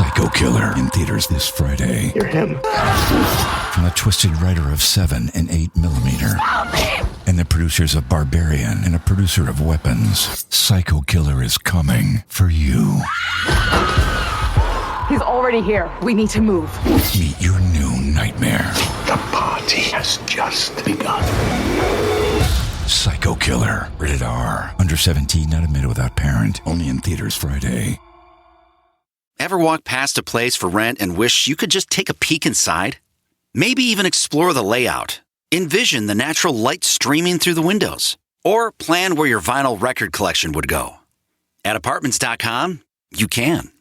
Psycho Killer in theaters this Friday. You're him. From the twisted writer of 7 and 8 millimeter. And the producers of Barbarian and a producer of Weapons. Psycho Killer is coming for you. He's already here. We need to move. Meet your new nightmare. The party has just begun. Psycho Killer. Rated R. Under 17, not admitted without parent. Only in theaters Friday. Ever walk past a place for rent and wish you could just take a peek inside? Maybe even explore the layout. Envision the natural light streaming through the windows. Or plan where your vinyl record collection would go. At Apartments.com, you can.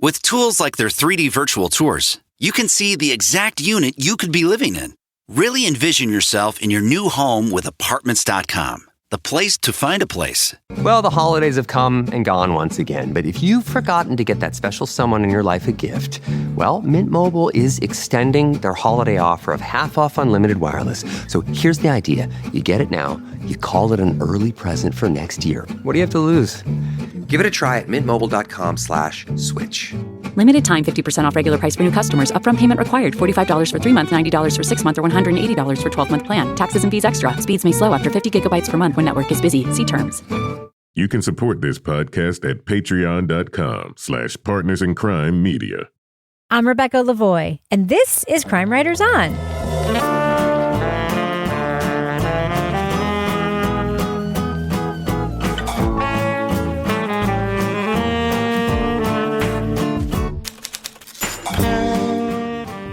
With tools like their 3D virtual tours, you can see the exact unit you could be living in. Really envision yourself in your new home with Apartments.com. The place to find a place. Well, the holidays have come and gone once again, but if you've forgotten to get that special someone in your life a gift, well, Mint Mobile is extending their holiday offer of half off unlimited wireless. So here's the idea. You get it now, you call it an early present for next year. What do you have to lose? Give it a try at mintmobile.com/switch. Limited time 50% off regular price for new customers. Upfront payment required. $45 for 3 months, $90 for 6 months, or $180 for 12-month plan. Taxes and fees extra. Speeds may slow after 50 gigabytes per month when network is busy. See terms. You can support this podcast at patreon.com/partnersincrimemedia. I'm Rebecca Lavoie, and this is Crime Writers On.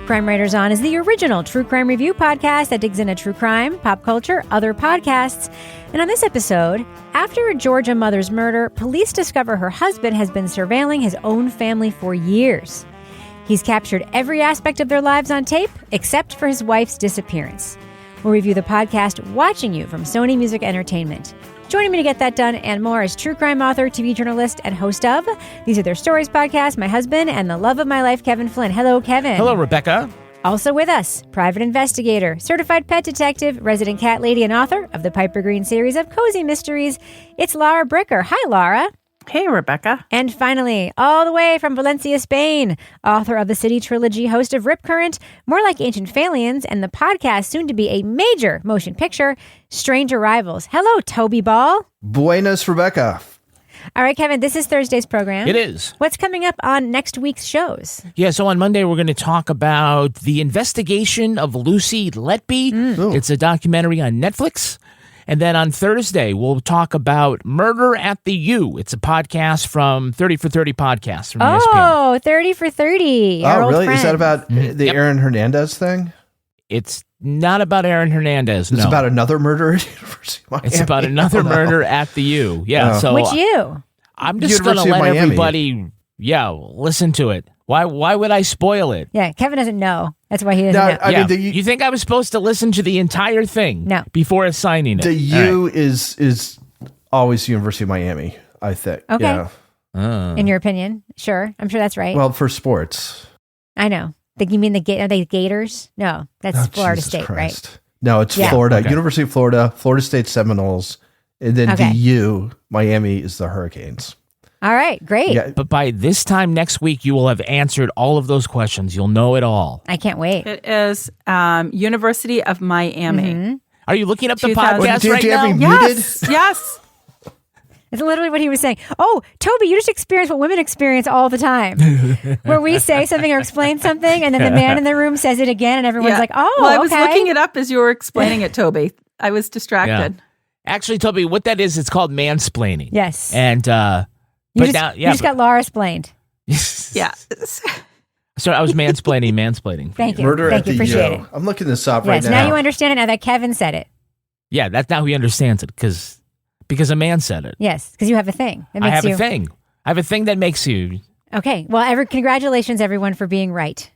Crime Writers On is the original true crime review podcast that digs into true crime, pop culture, other podcasts. And on this episode, after a Georgia mother's murder, police discover her husband has been surveilling his own family for years. He's captured every aspect of their lives on tape, except for his wife's disappearance. We'll review the podcast Watching You from Sony Music Entertainment. Joining me to get that done and more is true crime author, TV journalist, and host of These Are Their Stories podcast, my husband and the love of my life, Kevin Flynn. Hello, Kevin. Hello, Rebecca. Also with us, private investigator, certified pet detective, resident cat lady, and author of the Piper Green series of cozy mysteries, it's Laura Bricker. Hi, Laura. Hey, Rebecca. And finally, all the way from Valencia, Spain, author of the City Trilogy, host of Rip Current, More Like Ancient Aliens, and the podcast soon to be a major motion picture, Strange Arrivals. Hello, Toby Ball. Buenas, Rebecca. All right, Kevin, this is Thursday's program. It is. What's coming up on next week's shows? Yeah, so on Monday, we're going to talk about the investigation of Lucy Letby. It's a documentary on Netflix. And then on Thursday, we'll talk about Murder at the U. It's a podcast from 30 for 30 podcasts from ESPN. Oh, 30 for 30. Oh, really? Is that about the Aaron Hernandez thing? It's not about Aaron Hernandez, It's about another murder at University of Miami. It's about another murder at the U. Yeah. So which U? I'm just going to let everybody, listen to it. Why would I spoil it? Yeah, Kevin doesn't know. That's why he doesn't know. You think I was supposed to listen to the entire thing before signing it? The U is always University of Miami, I think. Okay. Yeah. In your opinion? Sure. I'm sure that's right. Well, for sports. I know. You mean are they Gators? No, that's Florida Jesus State, Christ. right? No, it's Florida. Okay. University of Florida, Florida State Seminoles, and then the U, Miami is the Hurricanes. All right, great. Yeah. But by this time next week, you will have answered all of those questions. You'll know it all. I can't wait. It is University of Miami. Mm-hmm. Are you looking up the podcast right now? Yes. It's literally what he was saying. Oh, Toby, you just experienced what women experience all the time. Where we say something or explain something, and then the man in the room says it again, and everyone's like, oh, well, I was looking it up as you were explaining it, Toby. I was distracted. Yeah. Actually, Toby, what that is, it's called mansplaining. Yes. And, you just got Laura explained. Yeah. So I was mansplaining. Thank you. Murder Thank at you. the Appreciate U. it. I'm looking this up right now. Now you understand it now that Kevin said it. Yeah, that's now he understands it because a man said it. Yes, because you have a thing. That makes I have a thing that makes you. Okay. Well, congratulations, everyone, for being right.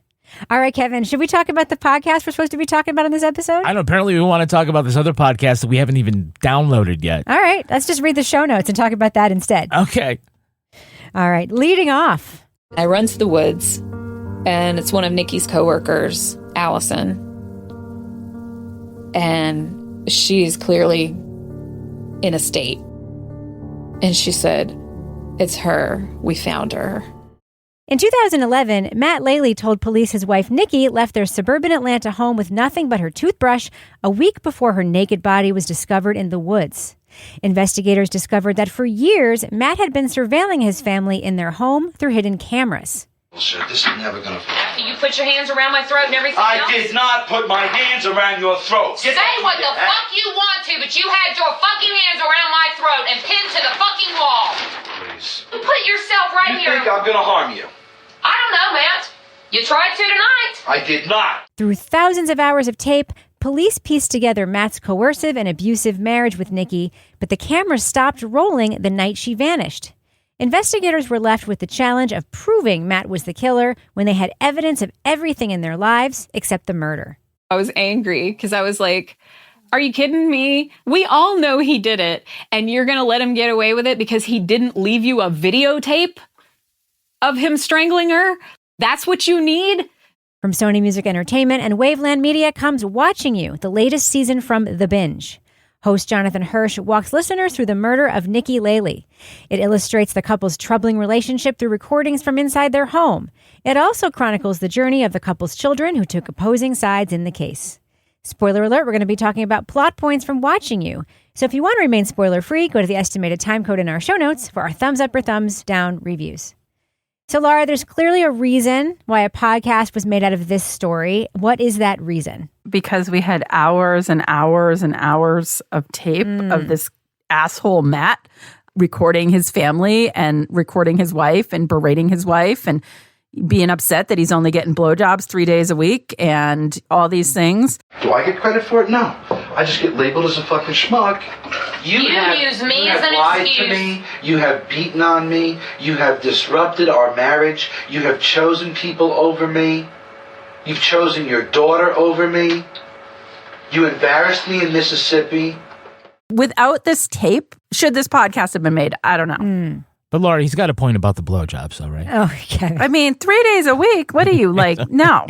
All right, Kevin, should we talk about the podcast we're supposed to be talking about in this episode? I don't know. Apparently, we want to talk about this other podcast that we haven't even downloaded yet. All right. Let's just read the show notes and talk about that instead. Okay. All right. Leading off. I run to the woods, and it's one of Nikki's coworkers, Allison. And she's clearly in a state. And she said, "It's her. We found her." In 2011, Matt Leili told police his wife Nique left their suburban Atlanta home with nothing but her toothbrush a week before her naked body was discovered in the woods. Investigators discovered that for years, Matt had been surveilling his family in their home through hidden cameras. Sir, this is never gonna fly. After you put your hands around my throat and everything else? I did not put my hands around your throat. Say what the fuck you want to, but you had your fucking hands around my throat and pinned to the fucking wall. Please. Put yourself right here. You think I'm gonna harm you? I don't know, Matt. You tried to tonight. I did not. Through thousands of hours of tape, police pieced together Matt's coercive and abusive marriage with Nique, but the cameras stopped rolling the night she vanished. Investigators were left with the challenge of proving Matt was the killer when they had evidence of everything in their lives except the murder. I was angry because I was like, are you kidding me? We all know he did it, and you're going to let him get away with it because he didn't leave you a videotape of him strangling her? That's what you need? From Sony Music Entertainment and Wavland Media comes Watching You, the latest season from The Binge. Host Jonathan Hirsch walks listeners through the murder of Nique Leili. It illustrates the couple's troubling relationship through recordings from inside their home. It also chronicles the journey of the couple's children who took opposing sides in the case. Spoiler alert, we're going to be talking about plot points from Watching You. So if you want to remain spoiler-free, go to the estimated time code in our show notes for our thumbs up or thumbs down reviews. So Laura, there's clearly a reason why a podcast was made out of this story. What is that reason? Because we had hours and hours and hours of tape of this asshole Matt recording his family and recording his wife and berating his wife and being upset that he's only getting blowjobs 3 days a week and all these things. Do I get credit for it? No. I just get labeled as a fucking schmuck. You use me as an lied excuse. to me. You have beaten on me. You have disrupted our marriage. You have chosen people over me. You've chosen your daughter over me. You embarrassed me in Mississippi. Without this tape, should this podcast have been made? I don't know. But Laura, he's got a point about the blowjobs, though, right? Oh, okay. I mean, 3 days a week. What are you like? No.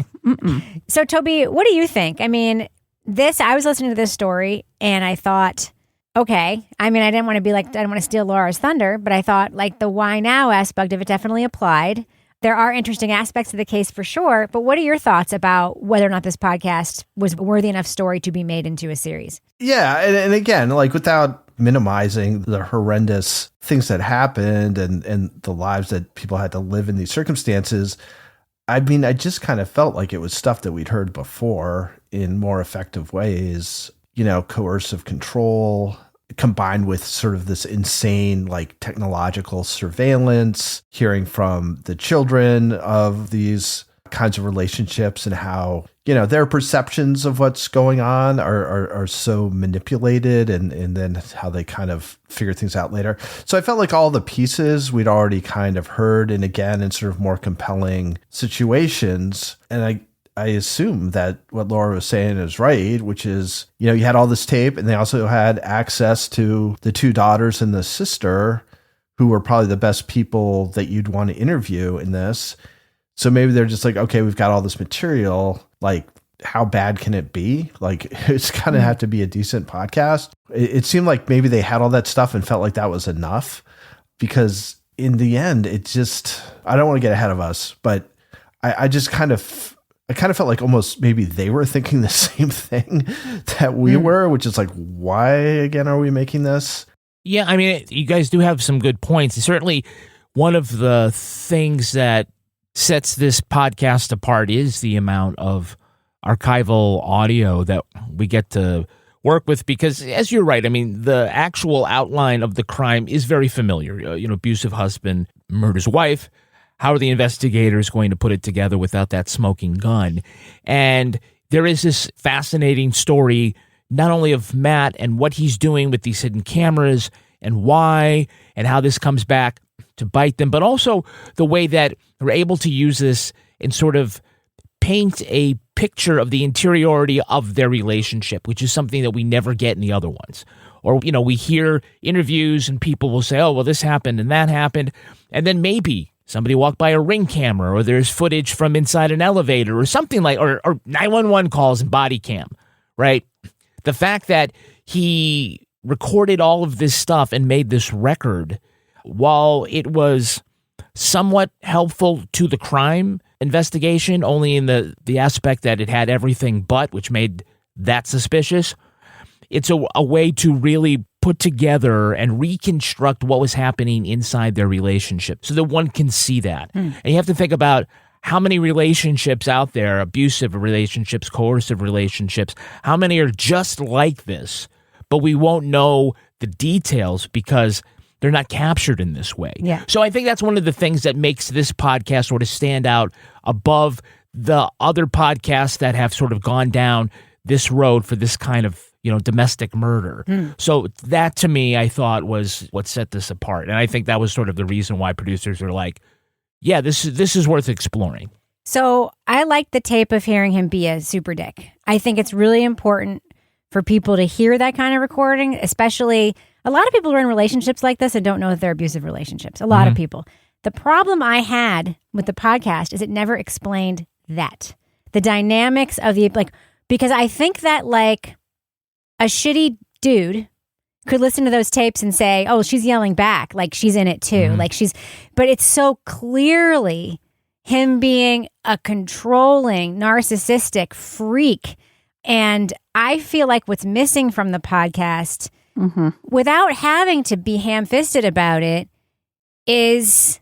So, Toby, what do you think? I mean, I was listening to this story and I thought, okay, I mean, I didn't want to be like, I didn't want to steal Laura's thunder, but I thought like the why now aspect of it definitely applied. There are interesting aspects of the case for sure, but what are your thoughts about whether or not this podcast was a worthy enough story to be made into a series? Yeah. And again, like without minimizing the horrendous things that happened and the lives that people had to live in these circumstances, I mean, I just kind of felt like it was stuff that we'd heard before in more effective ways, you know, coercive control combined with sort of this insane, like technological surveillance, hearing from the children of these kinds of relationships and how, you know, their perceptions of what's going on are so manipulated and then how they kind of figure things out later. So I felt like all the pieces we'd already kind of heard and again in sort of more compelling situations. And I assume that what Laura was saying is right, which is, you know, you had all this tape and they also had access to the two daughters and the sister who were probably the best people that you'd want to interview in this. So maybe they're just like, okay, we've got all this material. Like, how bad can it be? Like, it's going to have to be a decent podcast. It seemed like maybe they had all that stuff and felt like that was enough because in the end, it just, I don't want to get ahead of us, but I kind of felt like almost maybe they were thinking the same thing that we were, which is like, why again are we making this? Yeah, I mean, you guys do have some good points. Certainly one of the things that sets this podcast apart is the amount of archival audio that we get to work with because, as you're right, I mean, the actual outline of the crime is very familiar. You know, abusive husband murders wife. How are the investigators going to put it together without that smoking gun? And there is this fascinating story, not only of Matt and what he's doing with these hidden cameras and why and how this comes back to bite them, but also the way that they're able to use this and sort of paint a picture of the interiority of their relationship, which is something that we never get in the other ones. Or, you know, we hear interviews and people will say, oh, well, this happened and that happened. And then maybe somebody walked by a Ring camera or there's footage from inside an elevator or something like, or 911 calls and body cam, right? The fact that he recorded all of this stuff and made this record while it was somewhat helpful to the crime investigation, only in the aspect that it had everything but, which made that suspicious. It's a way to really put together and reconstruct what was happening inside their relationship so that one can see that. And you have to think about how many relationships out there, abusive relationships, coercive relationships, how many are just like this, but we won't know the details because they're not captured in this way. Yeah. So I think that's one of the things that makes this podcast sort of stand out above the other podcasts that have sort of gone down this road for this kind of, domestic murder. So that to me, I thought was what set this apart. And I think that was sort of the reason why producers are like, yeah, this is worth exploring. So I like the tape of hearing him be a super dick. I think it's really important for people to hear that kind of recording, especially a lot of people are in relationships like this and don't know that they're abusive relationships. A lot of people. The problem I had with the podcast is it never explained that. The dynamics of because I think that a shitty dude could listen to those tapes and say, oh, she's yelling back. Like she's in it too. But it's so clearly him being a controlling, narcissistic freak. And I feel like what's missing from the podcast, without having to be ham-fisted about it, is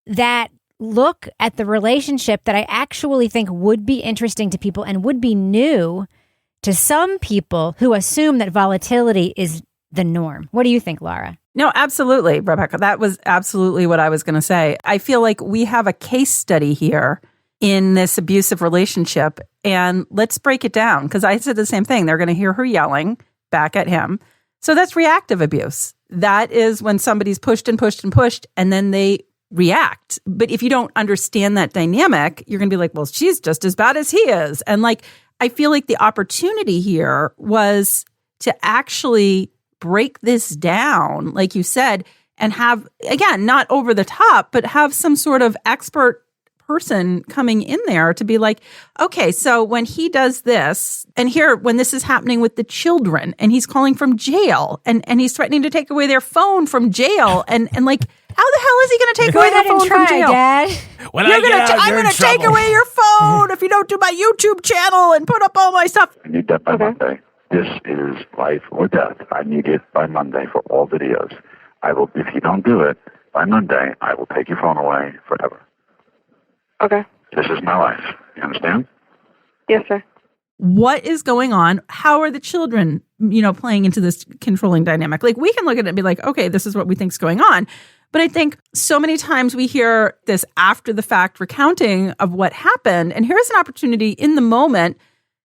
that look at the relationship that I actually think would be interesting to people and would be new to some people who assume that volatility is the norm. What do you think, Laura? No, absolutely, Rebecca. That was absolutely what I was going to say. I feel like we have a case study here in this abusive relationship, and let's break it down, because I said the same thing. They're going to hear her yelling back at him. So that's reactive abuse. That is when somebody's pushed and pushed and pushed, and then they react. But if you don't understand that dynamic, you're going to be like, well, she's just as bad as he is. And I feel like the opportunity here was to actually break this down, like you said, and have, again, not over the top, but have some sort of expert person coming in there to be like, okay, so when he does this, and here, when this is happening with the children, and he's calling from jail, and he's threatening to take away their phone from jail, and how the hell is he going to take away their phone from jail? Dad. I'm going to take away your phone if you don't do my YouTube channel and put up all my stuff. I need that by Monday. This is life or death. I need it by Monday for all videos. If you don't do it by Monday, I will take your phone away forever. Okay. This is my life. You understand? Yes, sir. What is going on? How are the children, playing into this controlling dynamic? We can look at it and be like, okay, this is what we think is going on. But I think so many times we hear this after the fact recounting of what happened. And here's an opportunity in the moment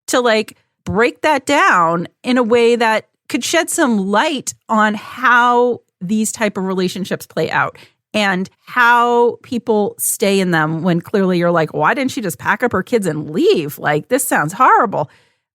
to break that down in a way that could shed some light on how these type of relationships play out and how people stay in them when clearly you're like, why didn't she just pack up her kids and leave? This sounds horrible.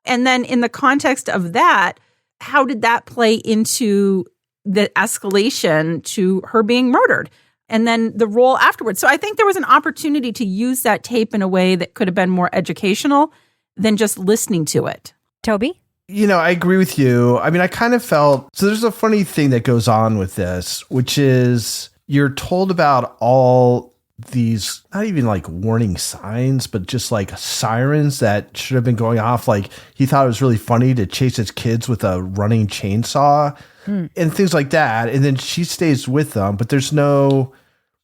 And then in the context of that, how did that play into the escalation to her being murdered? And then the role afterwards. So I think there was an opportunity to use that tape in a way that could have been more educational than just listening to it. Toby? I agree with you. I mean, I kind of felt, so there's a funny thing that goes on with this, which is you're told about all these, not even warning signs, but just sirens that should have been going off. He thought it was really funny to chase his kids with a running chainsaw and things like that. And then she stays with them, but there's no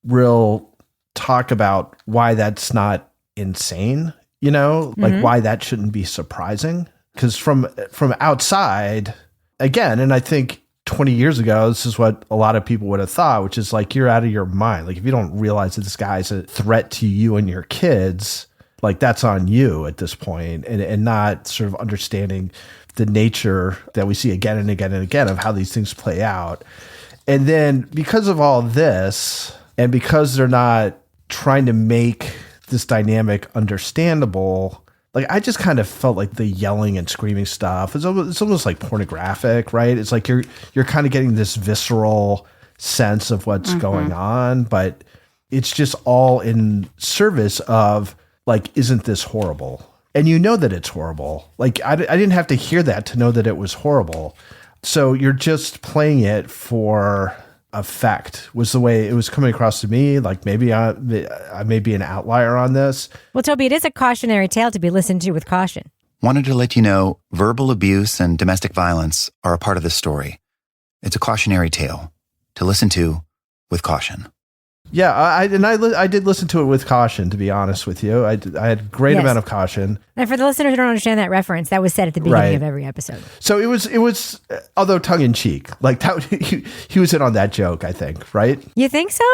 real talk about why that's not insane, why that shouldn't be surprising. Because from outside, again, and I think 20 years ago, this is what a lot of people would have thought, which is you're out of your mind. If you don't realize that this guy's a threat to you and your kids, that's on you at this point, and not sort of understanding the nature that we see again and again and again of how these things play out. And then because of all this, and because they're not trying to make this dynamic understandable, I just kind of felt like the yelling and screaming stuff it's almost like pornographic, right? It's you're kind of getting this visceral sense of what's going on, but it's just all in service of isn't this horrible? And that it's horrible. I didn't have to hear that to know that it was horrible. So you're just playing it for effect was the way it was coming across to me. Like maybe I may be an outlier on this. Well, Toby, it is a cautionary tale to be listened to with caution. Wanted to let you know verbal abuse and domestic violence are a part of this story. It's a cautionary tale to listen to with caution. Yeah, I did listen to it with caution, to be honest with you. I had a great amount of caution. And for the listeners who don't understand that reference, that was said at the beginning of every episode. So it was although tongue in cheek, like that he was in on that joke, I think, right? You think so?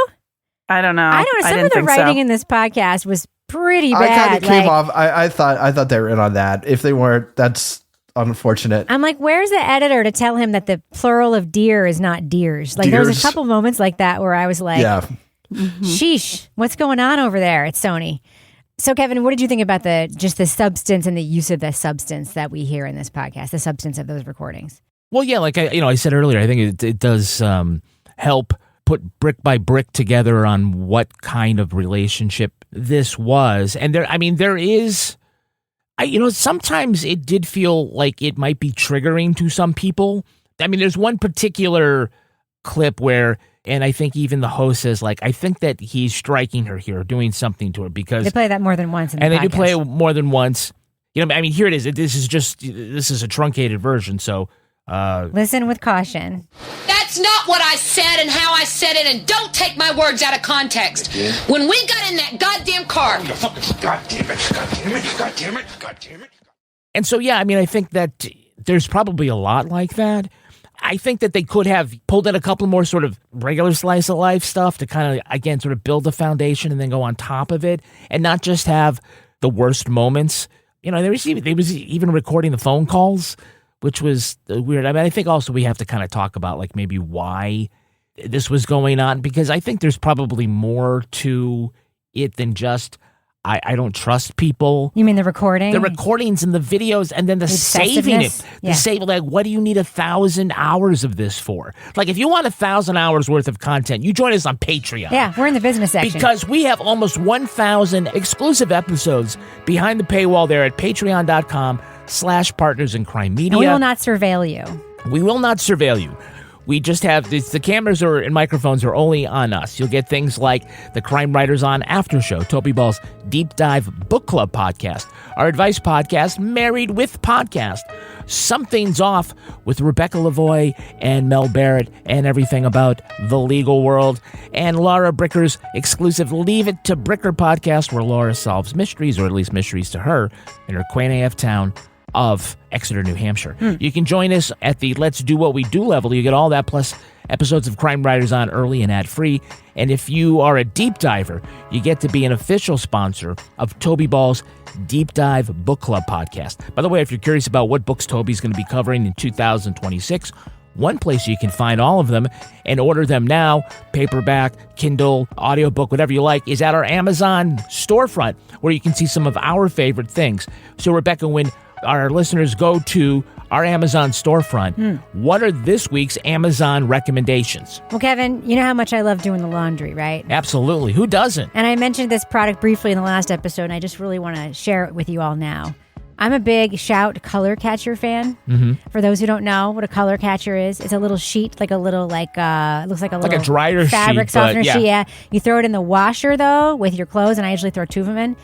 I don't know. I don't know. Some of the writing in this podcast was pretty bad. I kind of came off. I thought they were in on that. If they weren't, that's unfortunate. I'm like, where's the editor to tell him that the plural of deer is not deers? Like, there was a couple moments like that where I was like, sheesh, what's going on over there at Sony? So, Kevin, what did you think about the substance and the use of the substance that we hear in this podcast, the substance of those recordings? Well, yeah, like I said earlier, I think it does help put brick by brick together on what kind of relationship this was. And there is, sometimes it did feel like it might be triggering to some people. I mean, there's one particular clip where, and I think even the host says, like, I think that he's striking her here, doing something to her, because they play that more than once in the podcast. And they do play it more than once. Here it is. This is a truncated version. So listen with caution. That's not what I said and how I said it, and don't take my words out of context. When we got in that goddamn car. God damn it. And so, yeah, I think that there's probably a lot like that. I think that they could have pulled in a couple more sort of regular slice of life stuff to kind of, again, sort of build the foundation and then go on top of it and not just have the worst moments. They was even recording the phone calls, which was weird. I think also we have to kind of talk about like maybe why this was going on, because I think there's probably more to it than just I don't trust people. You mean the recording? The recordings and the videos, and then the saving it. Yeah. The save, like, what do you need 1,000 hours of this for? Like, if you want 1,000 hours worth of content, you join us on Patreon. Yeah, we're in the business section. Because we have almost 1,000 exclusive episodes behind the paywall there at patreon.com/partners in crime media. And we will not surveil you. We will not surveil you. We just have the cameras and microphones are only on us. You'll get things like the Crime Writers On After Show, Toby Ball's Deep Dive Book Club podcast, our advice podcast, Married with Podcast, Something's Off with Rebecca Lavoie and Mel Barrett, and everything about the legal world, and Laura Bricker's exclusive Leave It to Bricker podcast, where Laura solves mysteries, or at least mysteries to her, in her quaint AF town of Exeter, New Hampshire. You can join us at the Let's Do What We Do level. You get all that plus episodes of Crime Writers On early and ad-free. And if you are a deep diver, you get to be an official sponsor of Toby Ball's Deep Dive Book Club podcast. By the way, if you're curious about what books Toby's going to be covering in 2026, one place you can find all of them and order them now, paperback, Kindle, audiobook, whatever you like, is at our Amazon storefront, where you can see some of our favorite things. So, Rebecca, when our listeners go to our Amazon storefront, what are this week's Amazon recommendations? Well, Kevin, you know how much I love doing the laundry, right? Absolutely. Who doesn't? And I mentioned this product briefly in the last episode, and I just really want to share it with you all now. I'm a big Shout color catcher fan. For those who don't know what a color catcher is, it's a little sheet, like a little, looks like a little dryer fabric sheet, softener but, sheet. Yeah. You throw it in the washer, though, with your clothes, and I usually throw 2 of them in.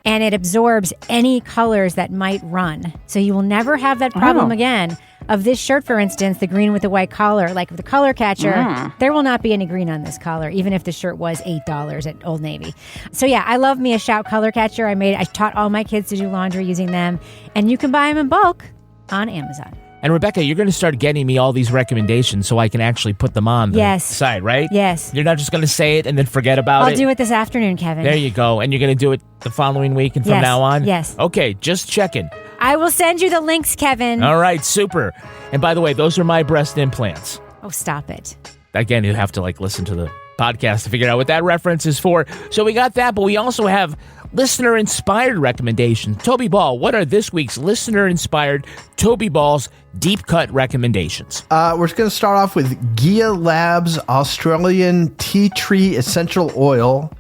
And it absorbs any colors that might run. So you will never have that problem again of this shirt, for instance, the green with the white collar. Like the color catcher, there will not be any green on this collar, even if the shirt was $8 at Old Navy. So yeah, I love me a Shout color catcher. I taught all my kids to do laundry using them. And you can buy them in bulk on Amazon. And Rebecca, you're going to start getting me all these recommendations so I can actually put them on the site, right? Yes. You're not just going to say it and then forget about it? I'll do it this afternoon, Kevin. There you go. And you're going to do it the following week and from now on? Yes. Okay, just checking. I will send you the links, Kevin. All right, super. And by the way, those are my breast implants. Oh, stop it. Again, you have to listen to the podcast to figure out what that reference is for. So we got that, but we also have listener-inspired recommendations. Toby Ball, what are this week's listener-inspired Toby Ball's deep cut recommendations? We're going to start off with Gia Labs Australian Tea Tree Essential Oil,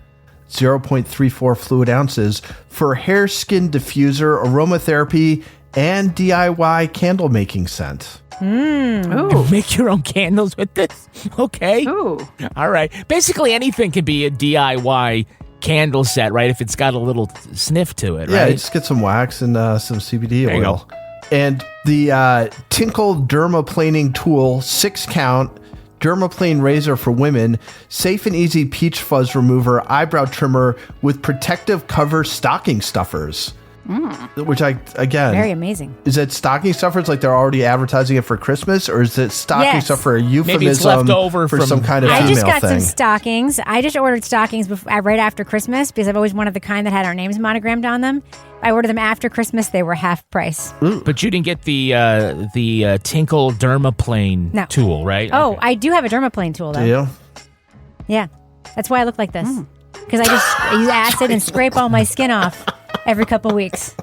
0.34 fluid ounces for hair skin diffuser, aromatherapy, and DIY candle making scent. Ooh. Make your own candles with this? Okay. Ooh. All right. Basically, anything can be a DIY candle set, right? If it's got a little sniff to it, Yeah, right? just get some wax and some CBD There you oil. And the Tinkle dermaplaning tool, 6-count dermaplane razor for women, safe and easy peach fuzz remover, eyebrow trimmer with protective cover stocking stuffers. Which again, very amazing. Is it stocking stuffers like they're already advertising it for Christmas, or is it stocking Yes. stuffer a euphemism Maybe it's left over for from- some kind of I female just got thing? some stockings. I just ordered stockings right after Christmas because I've always wanted the kind that had our names monogrammed on them. I ordered them after Christmas. They were half price. But you didn't get the Tinkle dermaplane tool, right? Oh, I do have a dermaplane tool, though. Do you? Yeah. That's why I look like this. Because I use acid and scrape all my skin off every couple weeks.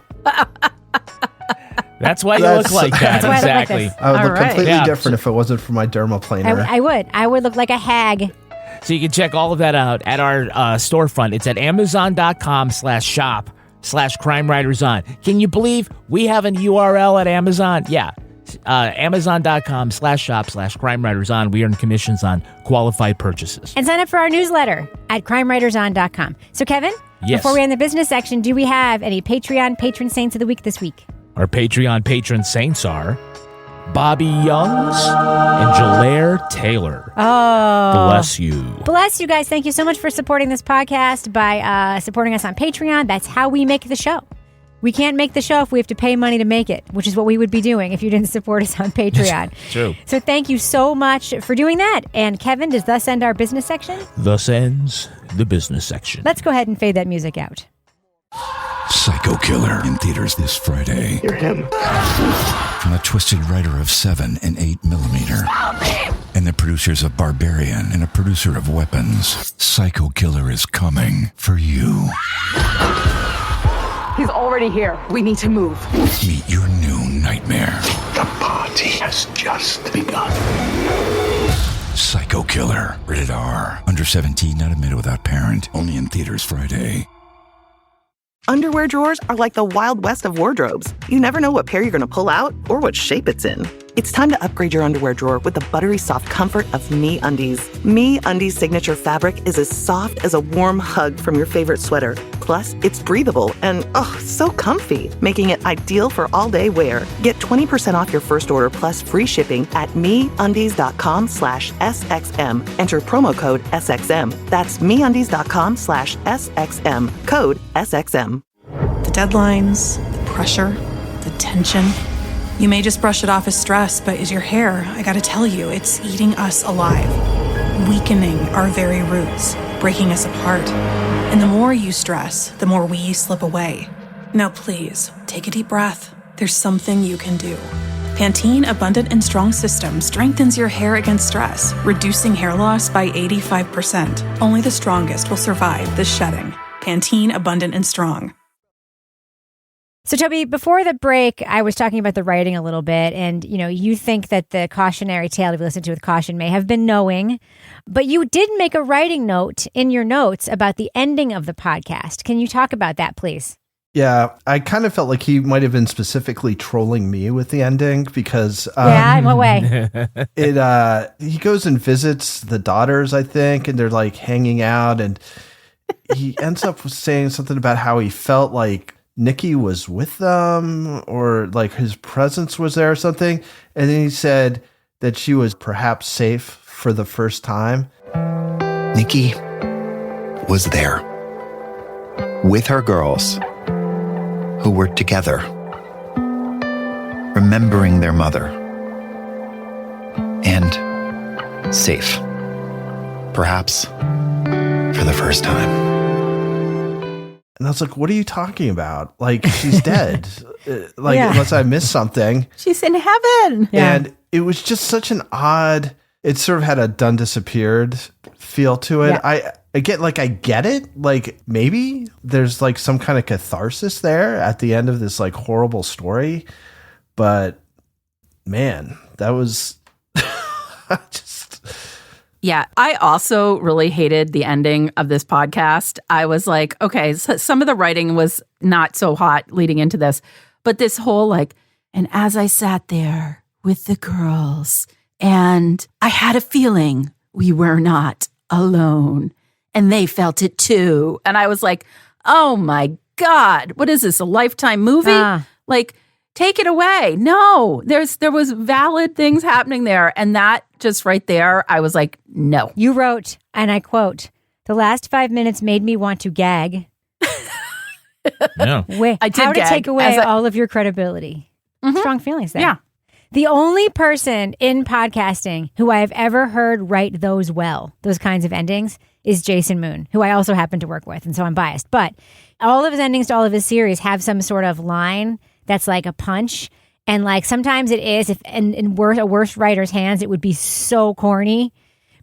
That's why you look like that. That's why I look like Exactly. this. I would look completely Yeah. different if it wasn't for my dermaplaner. I would look like a hag. So you can check all of that out at our storefront. It's at amazon.com/shop/CrimeWritersOn. Can you believe we have an URL at Amazon? Yeah. Amazon.com/shop/CrimeWritersOn. We earn commissions on qualified purchases. And sign up for our newsletter at crimewriterson.com. So, Kevin, Yes. before we end the business section, do we have any Patreon patron saints of the week this week? Our Patreon patron saints are Bobby Youngs and Jalaire Taylor. Oh. Bless you. Bless you guys. Thank you so much for supporting this podcast by supporting us on Patreon. That's how we make the show. We can't make the show if we have to pay money to make it, which is what we would be doing if you didn't support us on Patreon. True. So thank you so much for doing that. And Kevin, does thus end our business section? Thus ends the business section. Let's go ahead and fade that music out. Psycho Killer in theaters this Friday. You're him. From the twisted writer of 7 and 8 millimeter. And the producers of Barbarian and a producer of Weapons. Psycho Killer is coming for you. He's already here. We need to move. Meet your new nightmare. The party has just begun. Psycho Killer. Rated R. Under 17, not admitted without parent. Only in theaters Friday. Underwear drawers are like the Wild West of wardrobes. You never know what pair you're going to pull out or what shape it's in. It's time to upgrade your underwear drawer with the buttery soft comfort of MeUndies. MeUndies signature fabric is as soft as a warm hug from your favorite sweater. Plus, it's breathable and, so comfy, making it ideal for all-day wear. Get 20% off your first order plus free shipping at MeUndies.com/SXM. Enter promo code SXM. That's MeUndies.com/SXM. Code SXM. The deadlines, the pressure, the tension. You may just brush it off as stress, but is your hair, I gotta tell you, it's eating us alive, weakening our very roots, breaking us apart. And the more you stress, the more we slip away. Now please, take a deep breath. There's something you can do. Pantene Abundant and Strong System strengthens your hair against stress, reducing hair loss by 85%. Only the strongest will survive this shedding. Pantene Abundant and Strong. So, Toby, before the break, I was talking about the writing a little bit, and, you think that the cautionary tale you've listened to with caution may have been knowing, but you did make a writing note in your notes about the ending of the podcast. Can you talk about that, please? Yeah, I kind of felt like he might have been specifically trolling me with the ending because... yeah, in what way? He goes and visits the daughters, I think, and they're like hanging out, and he ends up saying something about how he felt like Nique was with them or like his presence was there or something. And then he said that she was perhaps safe for the first time. Nique was there with her girls who were together, remembering their mother and safe, perhaps for the first time. And I was like, what are you talking about? Like, she's dead. Unless I missed something. She's in heaven. Yeah. And it was just such an odd, it sort of had a done disappeared feel to it. Yeah. I get it. Like, maybe there's like some kind of catharsis there at the end of this like horrible story. But man, that was Yeah, I also really hated the ending of this podcast. I was like, okay, so some of the writing was not so hot leading into this, But this whole like, and as I sat there with the girls, and I had a feeling we were not alone, and they felt it too. And I was like, oh my God, what is this, a Lifetime movie? Like, take it away. No, there was valid things happening there. And that just right there, I was like, no. You wrote, and I quote, "The last 5 minutes made me want to gag." Yeah. Wait, I did how to gag take away as all of your credibility. Strong feelings there. Yeah. The only person in podcasting who I have ever heard write those kinds of endings, is Jason Moon, who I also happen to work with, and so I'm biased. But all of his endings to all of his series have some sort of line that's like a punch. And like sometimes it is, if in a worse writer's hands, it would be so corny.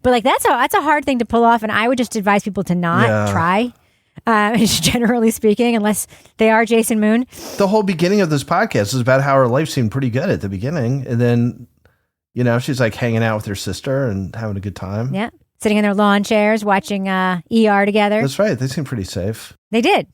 But like that's a hard thing to pull off, and I would just advise people to not try. Generally speaking, unless they are Jason Moon. The whole beginning of this podcast is about how her life seemed pretty good at the beginning. And then, she's like hanging out with her sister and having a good time. Yeah. Sitting in their lawn chairs, watching ER together. That's right. They seem pretty safe. They did.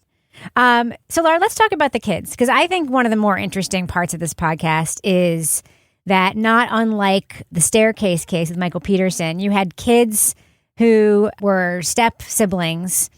So Laura, let's talk about the kids. Because I think one of the more interesting parts of this podcast is that not unlike the staircase case with Michael Peterson, you had kids who were step siblings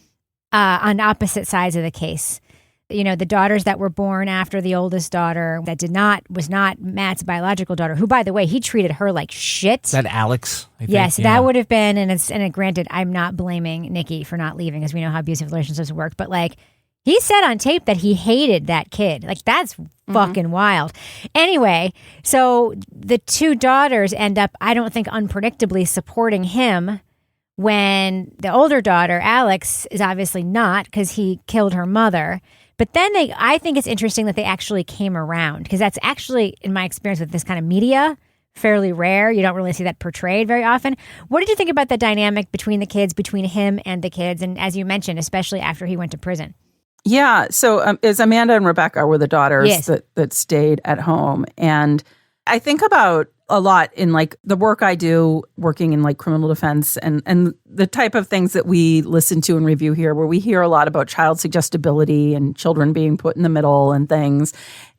on opposite sides of the case. The daughters that were born after the oldest daughter that was not Matt's biological daughter, who, by the way, he treated her like shit. That Alex, I think. Yes, that would have been, and granted, I'm not blaming Nique for not leaving, because we know how abusive relationships work, but like, he said on tape that he hated that kid. Like, that's fucking wild. Anyway, so the two daughters end up, I don't think unpredictably, supporting him, when the older daughter, Alex, is obviously not, because he killed her mother. But then I think it's interesting that they actually came around, because that's actually, in my experience with this kind of media, fairly rare. You don't really see that portrayed very often. What did you think about the dynamic between the kids, between him and the kids? And as you mentioned, especially after he went to prison. Yeah. So as Amanda and Rebecca were the daughters that stayed at home. And I think about a lot in like the work I do working in like criminal defense and the type of things that we listen to and review here, where we hear a lot about child suggestibility and children being put in the middle and things,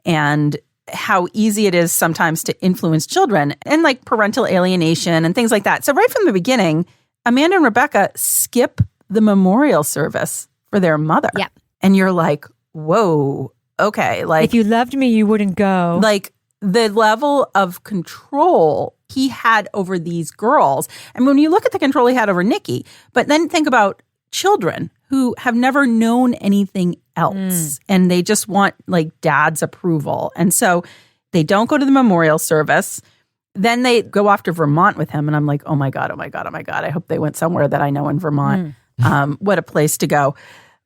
and how easy it is sometimes to influence children and like parental alienation and things like that. So right from the beginning, Amanda and Rebecca skip the memorial service for their mother. Yeah. And you're like, whoa, okay. Like, if you loved me, you wouldn't go. Like, the level of control he had over these girls. And when you look at the control he had over Nique, but then think about children who have never known anything else and they just want like dad's approval. And so they don't go to the memorial service. Then they go off to Vermont with him. And I'm like, oh my God, oh my God, oh my God. I hope they went somewhere that I know in Vermont. What a place to go.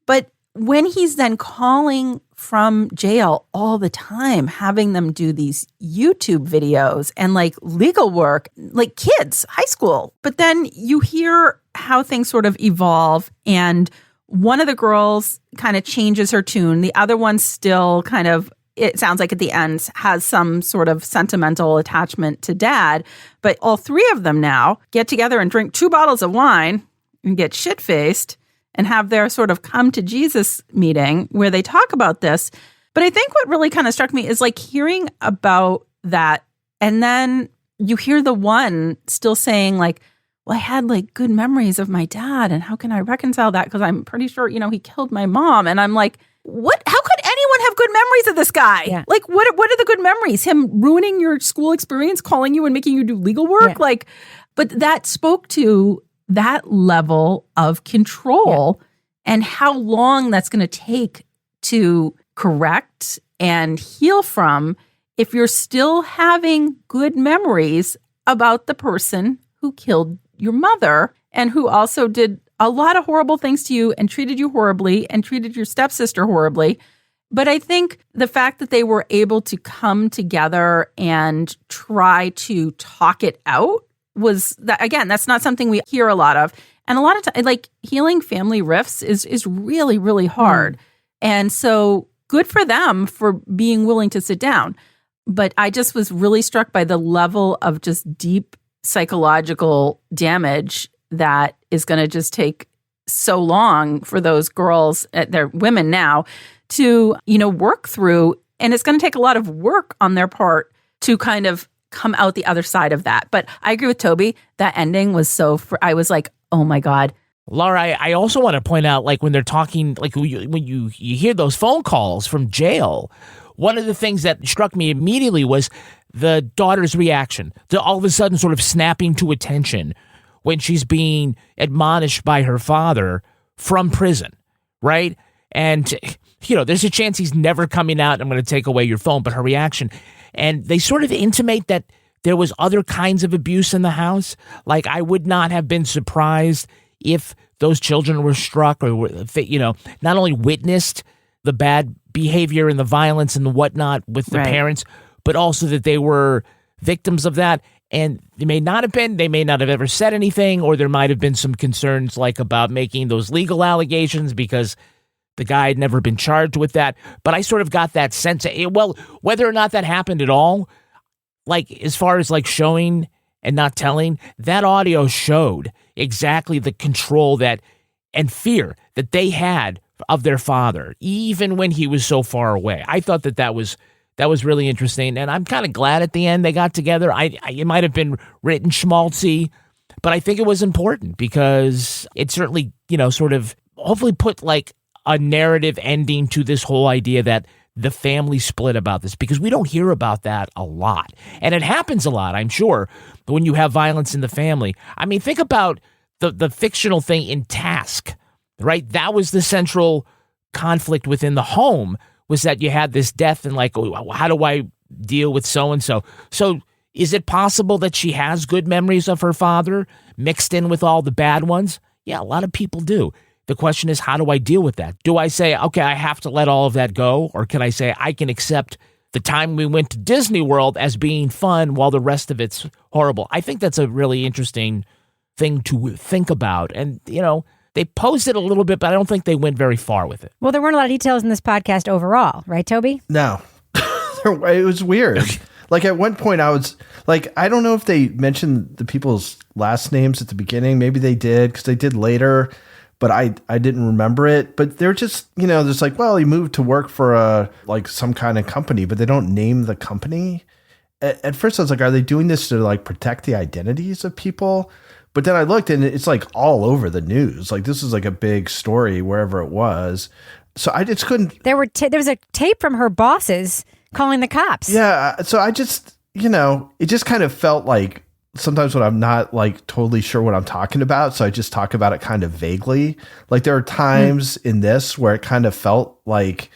But when he's then calling from jail all the time, having them do these YouTube videos and like legal work, like kids, high school. But then you hear how things sort of evolve, and one of the girls kind of changes her tune. The other one still kind of, it sounds like at the end, has some sort of sentimental attachment to dad. But all three of them now get together and drink 2 bottles of wine and get shit-faced and have their sort of come to Jesus meeting where they talk about this. But I think what really kind of struck me is like hearing about that. And then you hear the one still saying like, well, I had like good memories of my dad. And how can I reconcile that? Because I'm pretty sure, he killed my mom. And I'm like, what? How could anyone have good memories of this guy? Yeah. Like, what are the good memories? Him ruining your school experience, calling you and making you do legal work? Yeah. Like, but that spoke to that level of control and how long that's going to take to correct and heal from if you're still having good memories about the person who killed your mother and who also did a lot of horrible things to you and treated you horribly and treated your stepsister horribly. But I think the fact that they were able to come together and try to talk it out was that, again, that's not something we hear a lot of. And a lot of times, like healing family rifts is really, really hard. And so good for them for being willing to sit down. But I just was really struck by the level of just deep psychological damage that is going to just take so long for those girls, they're women now, to, work through And it's going to take a lot of work on their part to kind of come out the other side of that. But I agree with Toby. That ending was I was like, oh my God. Laura, I also want to point out, like, when they're talking, like, when you hear those phone calls from jail, one of the things that struck me immediately was the daughter's reaction to all of a sudden sort of snapping to attention when she's being admonished by her father from prison, right? And, there's a chance he's never coming out. I'm going to take away your phone. But her reaction, and they sort of intimate that there was other kinds of abuse in the house. Like, I would not have been surprised if those children were struck or, not only witnessed the bad behavior and the violence and the whatnot with the parents, but also that they were victims of that. And they may not have ever said anything, or there might have been some concerns like about making those legal allegations because the guy had never been charged with that. But I sort of got that sense, whether or not that happened at all, like as far as like showing and not telling, that audio showed exactly the control and fear that they had of their father, even when he was so far away. I thought that was really interesting, and I'm kind of glad at the end they got together. It might have been written schmaltzy, but I think it was important because it certainly, sort of hopefully put like a narrative ending to this whole idea that the family split about this, because we don't hear about that a lot. And it happens a lot, I'm sure, when you have violence in the family. I mean, think about the fictional thing in Task, right? That was the central conflict within the home, was that you had this death and like, how do I deal with so-and-so? So is it possible that she has good memories of her father mixed in with all the bad ones? Yeah, a lot of people do. The question is, how do I deal with that? Do I say, okay, I have to let all of that go? Or can I say, I can accept the time we went to Disney World as being fun while the rest of it's horrible? I think that's a really interesting thing to think about. And, they posed it a little bit, but I don't think they went very far with it. Well, there weren't a lot of details in this podcast overall, right, Toby? No. It was weird. Like, at one point I was like, I don't know if they mentioned the people's last names at the beginning. Maybe they did, because they did later, but I didn't remember it. But they're just, just like, well, he moved to work for some kind of company, but they don't name the company. At first I was like, are they doing this to like protect the identities of people? But then I looked, and it's like all over the news. Like, this is like a big story wherever it was. So I just couldn't. There was a tape from her bosses calling the cops. Yeah. So I just, it just kind of felt like sometimes when I'm not like totally sure what I'm talking about, so I just talk about it kind of vaguely. Like, there are times in this where it kind of felt like,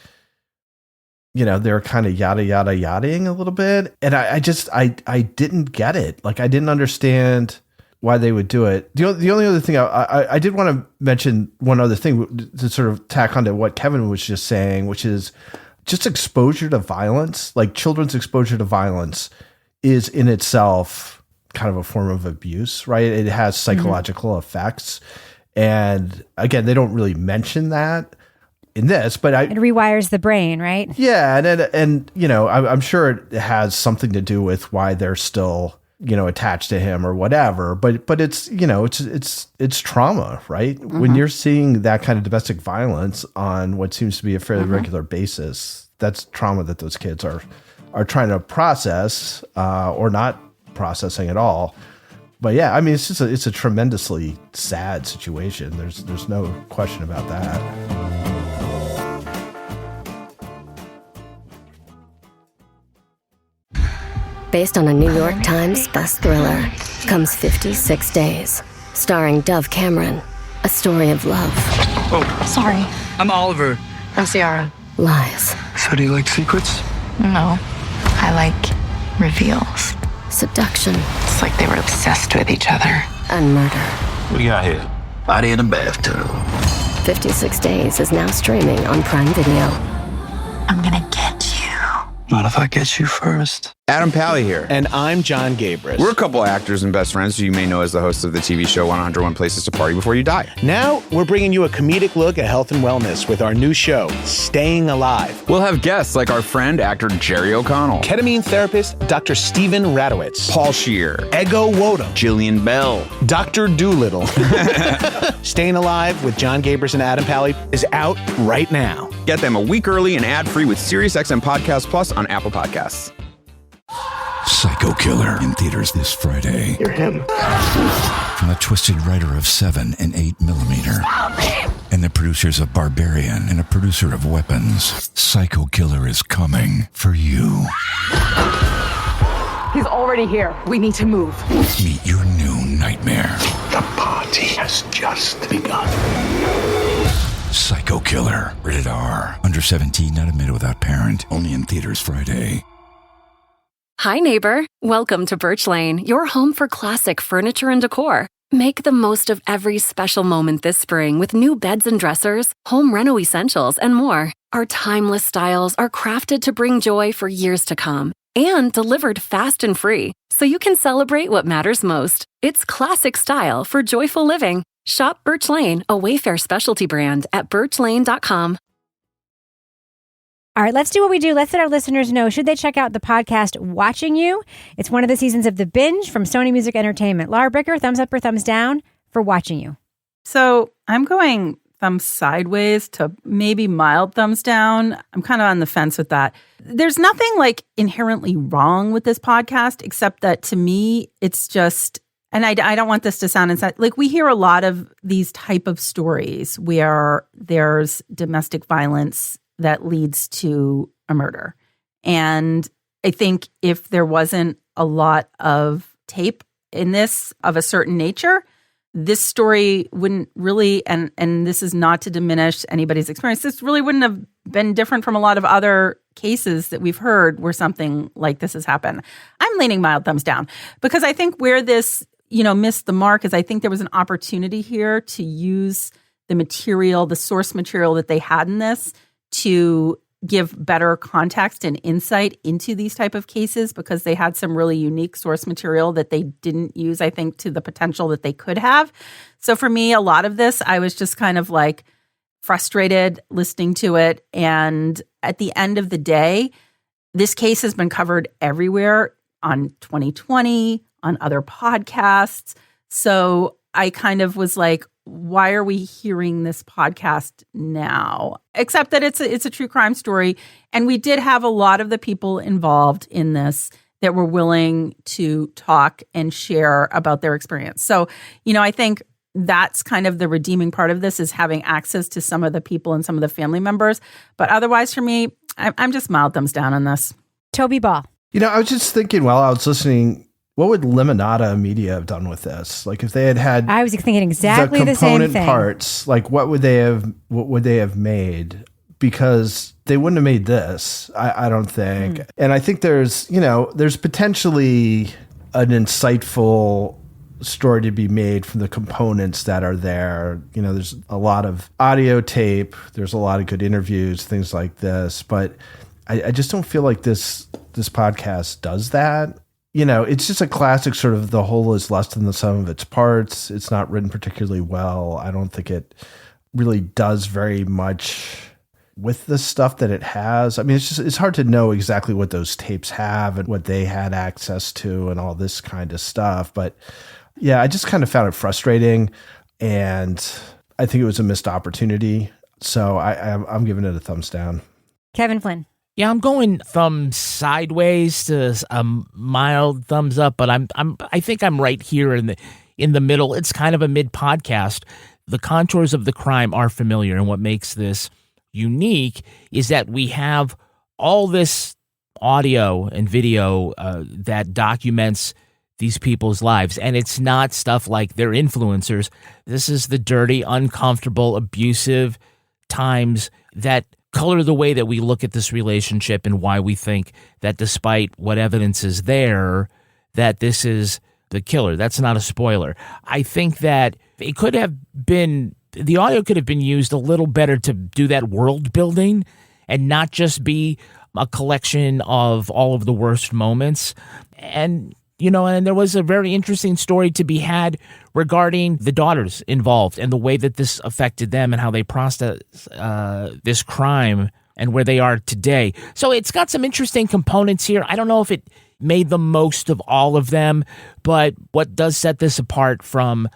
they were kind of yada-ing a little bit. And I didn't get it. Like, I didn't understand why they would do it. The only other thing I did want to mention, one other thing to sort of tack onto what Kevin was just saying, which is just exposure to violence. Like, children's exposure to violence is in itself kind of a form of abuse, right? It has psychological effects. And again, they don't really mention that in this, but it rewires the brain, right? Yeah. And I'm sure it has something to do with why they're still, attached to him or whatever, but it's, it's trauma, right? Mm-hmm. When you're seeing that kind of domestic violence on what seems to be a fairly regular basis, that's trauma that those kids are trying to process, or not processing at all. But yeah, I mean, it's a tremendously sad situation. There's no question about that. Based on a New York Times best thriller, comes 56 Days, starring Dove Cameron. A story of love. Oh, sorry. I'm Oliver. I'm Ciara. Lies. So do you like secrets? No, I like reveals. Seduction. It's like they were obsessed with each other. And murder. What do you got here? Body in a bathtub. 56 Days is now streaming on Prime Video. I'm gonna get you. Not if I get you first. Adam Pally here. And I'm John Gabris. We're a couple actors and best friends who you may know as the hosts of the TV show 101 Places to Party Before You Die. Now, we're bringing you a comedic look at health and wellness with our new show, Staying Alive. We'll have guests like our friend, actor Jerry O'Connell. Ketamine therapist, Dr. Stephen Radowitz. Paul Scheer. Ego Wodo. Jillian Bell. Dr. Doolittle. Staying Alive with John Gabris and Adam Pally is out right now. Get them a week early and ad-free with SiriusXM Podcast Plus on Apple Podcasts. Psycho Killer in theaters this Friday. You're him. From the twisted writer of 7 and 8 millimeter. And the producers of Barbarian and a producer of Weapons. Psycho Killer is coming for you. He's already here. We need to move. Meet your new nightmare. The party has just begun. Psycho Killer. Rated R. Under 17, not admitted without parent. Only in theaters Friday. Hi, neighbor. Welcome to Birch Lane, your home for classic furniture and decor. Make the most of every special moment this spring with new beds and dressers, home reno essentials, and more. Our timeless styles are crafted to bring joy for years to come and delivered fast and free, so you can celebrate what matters most. It's classic style for joyful living. Shop Birch Lane, a Wayfair specialty brand, at birchlane.com. All right, let's do what we do. Let's let our listeners know, should they check out the podcast Watching You? It's one of the seasons of The Binge from Sony Music Entertainment. Laura Bricker, thumbs up or thumbs down for Watching You? So I'm going thumbs sideways to maybe mild thumbs down. I'm kind of on the fence with that. There's nothing like inherently wrong with this podcast, except that to me, it's just, and I don't want this to sound inside, like we hear a lot of these type of stories where there's domestic violence that leads to a murder. And I think if there wasn't a lot of tape in this of a certain nature, this story wouldn't really, and this is not to diminish anybody's experience, this really wouldn't have been different from a lot of other cases that we've heard where something like this has happened. I'm leaning mild thumbs down because I think where this, missed the mark is I think there was an opportunity here to use the material, the source material that they had in this to give better context and insight into these type of cases because they had some really unique source material that they didn't use, I think, to the potential that they could have. So for me, a lot of this, I was just kind of like frustrated listening to it. And at the end of the day, this case has been covered everywhere on 2020, on other podcasts. So I kind of was like, why are we hearing this podcast now? Except that it's a true crime story. And we did have a lot of the people involved in this that were willing to talk and share about their experience. So, I think that's kind of the redeeming part of this is having access to some of the people and some of the family members. But otherwise, for me, I'm just mild thumbs down on this. Toby Ball. I was just thinking while I was listening, what would Limonada Media have done with this? Like if they had I was thinking exactly the same thing. Component parts, like what would they have made? Because they wouldn't have made this, I don't think. And I think there's potentially an insightful story to be made from the components that are there. There's a lot of audio tape, there's a lot of good interviews, things like this, but I just don't feel like this podcast does that. It's just a classic sort of the whole is less than the sum of its parts. It's not written particularly well. I don't think it really does very much with the stuff that it has. I mean, it's hard to know exactly what those tapes have and what they had access to and all this kind of stuff. But yeah, I just kind of found it frustrating, and I think it was a missed opportunity. So I'm giving it a thumbs down. Kevin Flynn. Yeah, I'm going thumbs sideways to a mild thumbs up, but I think I'm right here in the middle. It's kind of a mid podcast. The contours of the crime are familiar, and what makes this unique is that we have all this audio and video that documents these people's lives, and it's not stuff like they're influencers. This is the dirty, uncomfortable, abusive times that color the way that we look at this relationship and why we think that despite what evidence is there, that this is the killer. That's not a spoiler. I think that it could have been, the audio could have been used a little better to do that world building and not just be a collection of all of the worst moments. And and there was a very interesting story to be had regarding the daughters involved and the way that this affected them and how they processed this crime and where they are today. So it's got some interesting components here. I don't know if it made the most of all of them, but what does set this apart from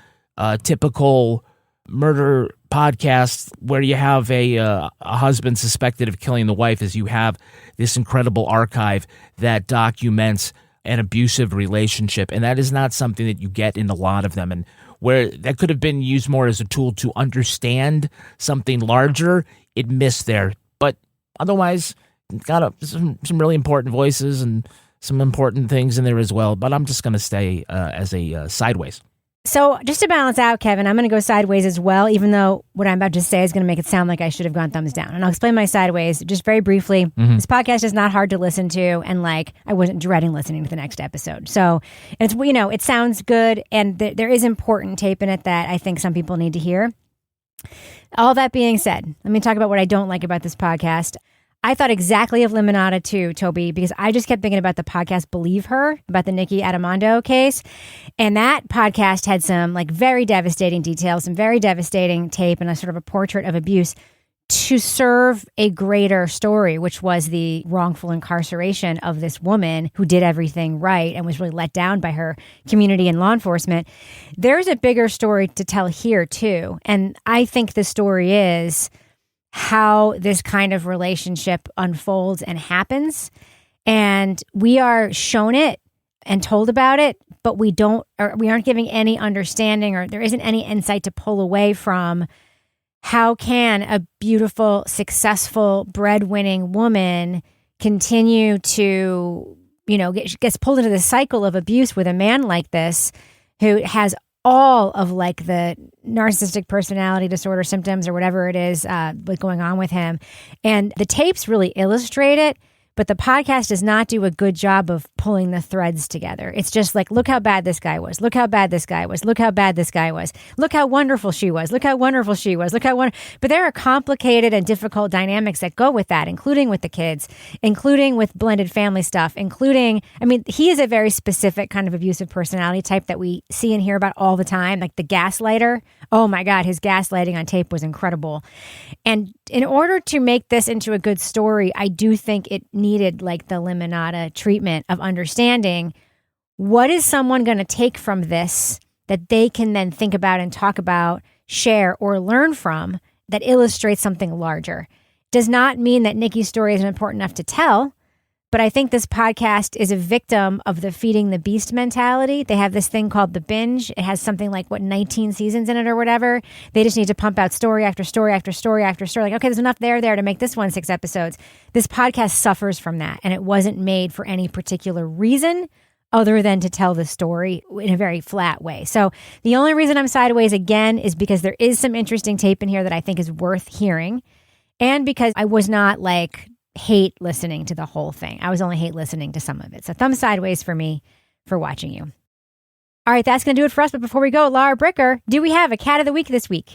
typical murder podcasts where you have a husband suspected of killing the wife is you have this incredible archive that documents an abusive relationship. And that is not something that you get in a lot of them. And where that could have been used more as a tool to understand something larger, it missed there. But otherwise, got some really important voices and some important things in there as well. But I'm just going to stay as a sideways. So just to balance out, Kevin, I'm going to go sideways as well, even though what I'm about to say is going to make it sound like I should have gone thumbs down. And I'll explain my sideways just very briefly. Mm-hmm. This podcast is not hard to listen to, and like I wasn't dreading listening to the next episode. So it's, you know, it sounds good, and there is important tape in it that I think some people need to hear. All that being said, let me talk about what I don't like about this podcast. I thought exactly of Limonada too, Toby, because I just kept thinking about the podcast Believe Her, about the Nique Leili case. And that podcast had some like very devastating details, some very devastating tape, and a sort of a portrait of abuse to serve a greater story, which was the wrongful incarceration of this woman who did everything right and was really let down by her community and law enforcement. There's a bigger story to tell here too. And I think the story is how this kind of relationship unfolds and happens. And we are shown it and told about it, but we aren't giving any understanding, or there isn't any insight to pull away from how can a beautiful, successful, breadwinning woman continue to, gets pulled into the cycle of abuse with a man like this who has all of like the narcissistic personality disorder symptoms or whatever it is going on with him. And the tapes really illustrate it, but the podcast does not do a good job of pulling the threads together. It's just like, look how bad this guy was. Look how bad this guy was. Look how bad this guy was. Look how wonderful she was. Look how wonderful she was. Look how wonderful. But there are complicated and difficult dynamics that go with that, including with the kids, including with blended family stuff, he is a very specific kind of abusive personality type that we see and hear about all the time, like the gaslighter. Oh my God, his gaslighting on tape was incredible. And in order to make this into a good story, I do think it needed like the Limonada treatment of understanding what is someone going to take from this that they can then think about and talk about, share, or learn from that illustrates something larger. Does not mean that Nicky's story isn't important enough to tell, but I think this podcast is a victim of the feeding the beast mentality. They have this thing called the Binge. It has something like, 19 seasons in it or whatever. They just need to pump out story after story after story after story. Like, okay, there's enough there to make this one 6 episodes. This podcast suffers from that, and it wasn't made for any particular reason other than to tell the story in a very flat way. So the only reason I'm sideways again is because there is some interesting tape in here that I think is worth hearing, and because I was not hate listening to the whole thing. I was only hate listening to some of it. So thumb sideways for me for watching you. All right, that's going to do it for us. But before we go, Laura Bricker, do we have a cat of the week this week?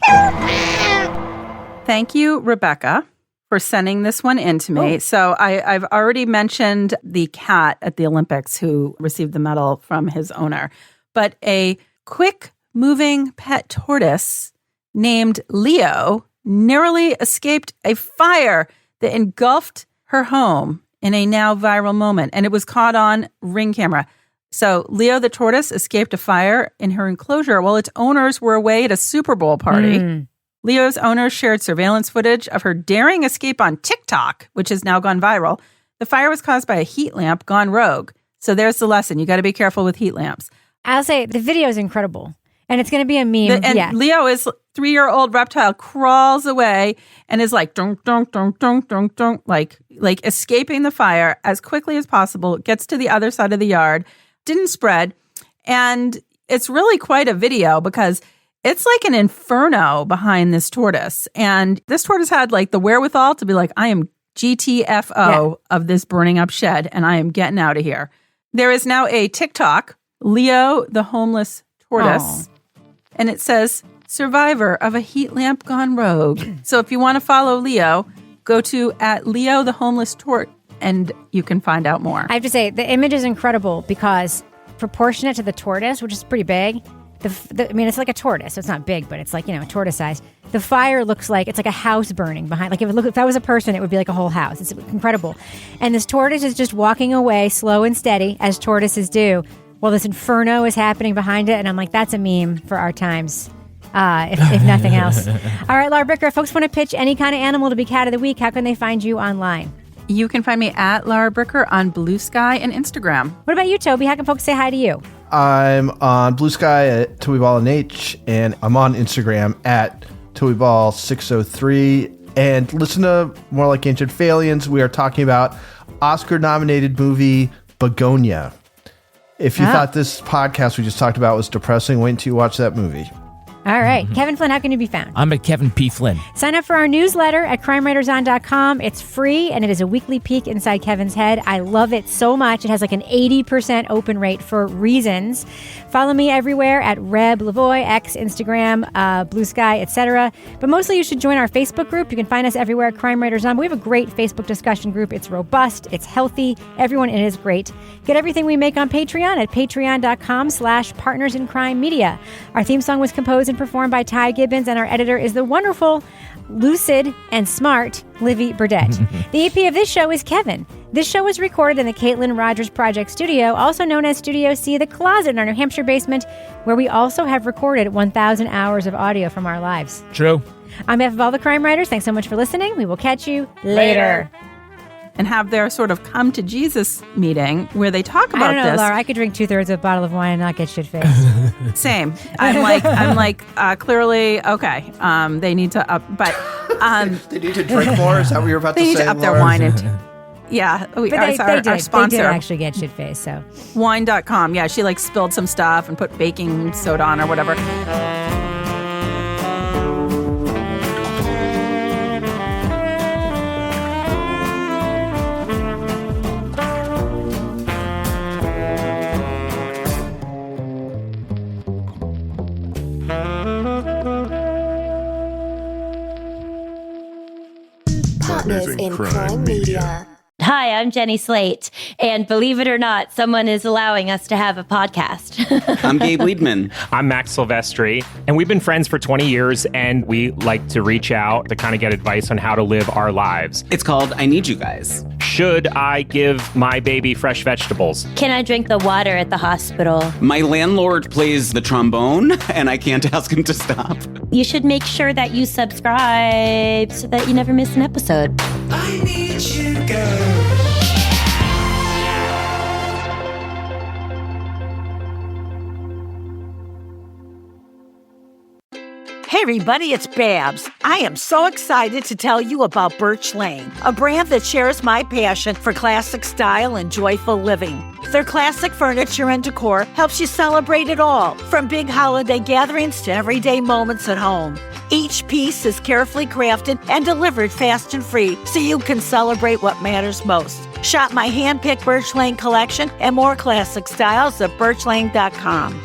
Thank you, Rebecca, for sending this one in to me. Oh. So I've already mentioned the cat at the Olympics who received the medal from his owner. But a quick-moving pet tortoise named Leo narrowly escaped a fire that engulfed her home in a now viral moment, and it was caught on Ring camera. So Leo the tortoise escaped a fire in her enclosure while its owners were away at a Super Bowl party. Leo's owners shared surveillance footage of her daring escape on TikTok, which has now gone viral. The fire was caused by a heat lamp gone rogue. So there's the lesson. You got to be careful with heat lamps. I'll say the video is incredible. And it's going to be a meme. Leo is 3-year-old reptile, crawls away and is like, dunk, dunk, dunk, dunk, dunk, dunk, like escaping the fire as quickly as possible, gets to the other side of the yard, didn't spread. And it's really quite a video because it's like an inferno behind this tortoise. And this tortoise had the wherewithal to be like, I am GTFO of this burning up shed and I am getting out of here. There is now a TikTok, Leo the homeless tortoise. And it says, survivor of a heat lamp gone rogue. So if you want to follow Leo, go to @Leo the homeless tort and you can find out more. I have to say, the image is incredible because proportionate to the tortoise, which is pretty big, it's like a tortoise. So it's not big, but it's tortoise size. The fire looks like it's like a house burning behind. If that was a person, it would be like a whole house. It's incredible. And this tortoise is just walking away slow and steady, as tortoises do, while this inferno is happening behind it. And I'm like, that's a meme for our times. if nothing else. All right, Laura Bricker, if folks want to pitch any kind of animal to be cat of the week, how can they find you online? You can find me at Laura Bricker on Blue Sky and Instagram. What about you, Toby? How can folks say hi to you? I'm on Blue Sky at TobyBallNH, and I'm on Instagram at TobyBall603. And listen to More Like Ancient Failings. We are talking about Oscar-nominated movie Begonia. If you thought this podcast we just talked about was depressing, wait until you watch that movie. All right. Kevin Flynn, how can you be found? I'm at Kevin P. Flynn. Sign up for our newsletter at crimewriterson.com. It's free, and it is a weekly peek inside Kevin's head. I love it so much. It has like an 80% open rate for reasons. Follow me everywhere at Reb Lavoie, X, Instagram, Blue Sky, etc. But mostly you should join our Facebook group. You can find us everywhere at Crime Writers On. We have a great Facebook discussion group. It's robust. It's healthy. Everyone in it is great. Get everything we make on Patreon at patreon.com/partnersincrimemedia. Our theme song was composed and performed by Ty Gibbons, and our editor is the wonderful, lucid, and smart Livy Burdett. The EP of this show is Kevin. This show was recorded in the Caitlin Rogers Project Studio, also known as Studio C, the closet in our New Hampshire basement, where we also have recorded 1,000 hours of audio from our lives. True. On behalf of all the crime writers, thanks so much for listening. We will catch you later. And have their sort of come to Jesus meeting where they talk about I don't know, this. Laura. I could drink 2/3 of a bottle of wine and not get shit-faced. Same. I'm like, clearly, okay. They need to up, but they need to drink more. Is that what you're about to say? They need to up their Laura? wine and. Yeah, But they did. They did actually get shit-faced, so. Wine.com. Yeah, she like spilled some stuff and put baking soda on or whatever. Partners in Crime Media. Hi, I'm Jenny Slate, and believe it or not, someone is allowing us to have a podcast. I'm Gabe Liebman. I'm Max Silvestri, and we've been friends for 20 years, and we like to reach out to kind of get advice on how to live our lives. It's called I Need You Guys. Should I give my baby fresh vegetables? Can I drink the water at the hospital? My landlord plays the trombone, and I can't ask him to stop. You should make sure that you subscribe so that you never miss an episode. I need you, girl. Hey everybody, it's Babs. I am so excited to tell you about Birch Lane, a brand that shares my passion for classic style and joyful living. Their classic furniture and decor helps you celebrate it all, from big holiday gatherings to everyday moments at home. Each piece is carefully crafted and delivered fast and free so you can celebrate what matters most. Shop my hand-picked Birch Lane collection and more classic styles at birchlane.com.